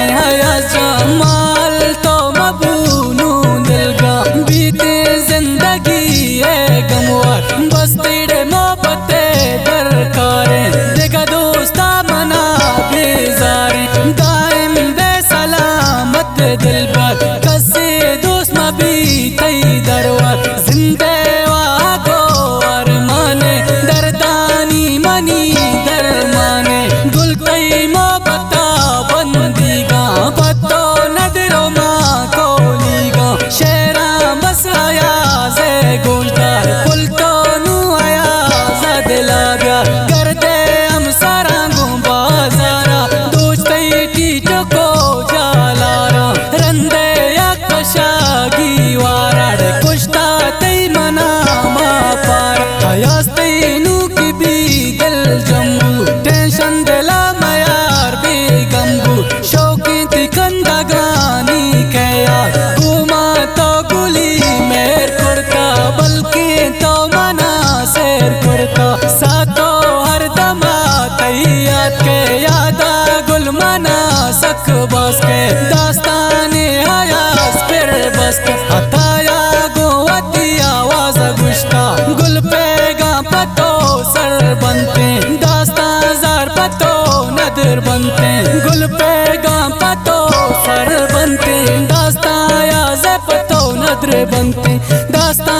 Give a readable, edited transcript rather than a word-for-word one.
के हया जमाल तो मबूनू दिलगा बीते जिंदगी है गमवार बस तेरे मोहब्बत दरकारे देखा दोस्ता मना बेजारे दाइम दे सलामत दिल पर कसे दोस्त मबी तई दरवार जिंदे वागो अरमाने दरदानी मनी दरमाने गुल तई मोहब्बता बंदीगा पत्तो नदरो माँ कोलीगा शेरा बस आया से गुलदार पुल तो नू आया दिला प्यार कर दे हम सारा बाजारा दोस्ती टीचो को जालारा रंदे या कशागी वाराड कुश्ता तई मना मा पार हयास तई नू की भी दिल जम्बू टेंशन दिला मयार बेगम्बू शौकी तिकंदा गानी के यार घुमा तो गुली मेर कुर्ता बल्कि तो मना शेर कुर्ता सातो हर दमा तैयार के यादा गुल मना सक बस के दास्ताने हयास फिर बस के हताया गोवती आवाज गुश्ता गुल पेगा पतो सर बनते दास्ता जार पतो नदर बनते गुल पेगा पतो सर बनते दास्ता या पतो नदर बनते दास्ता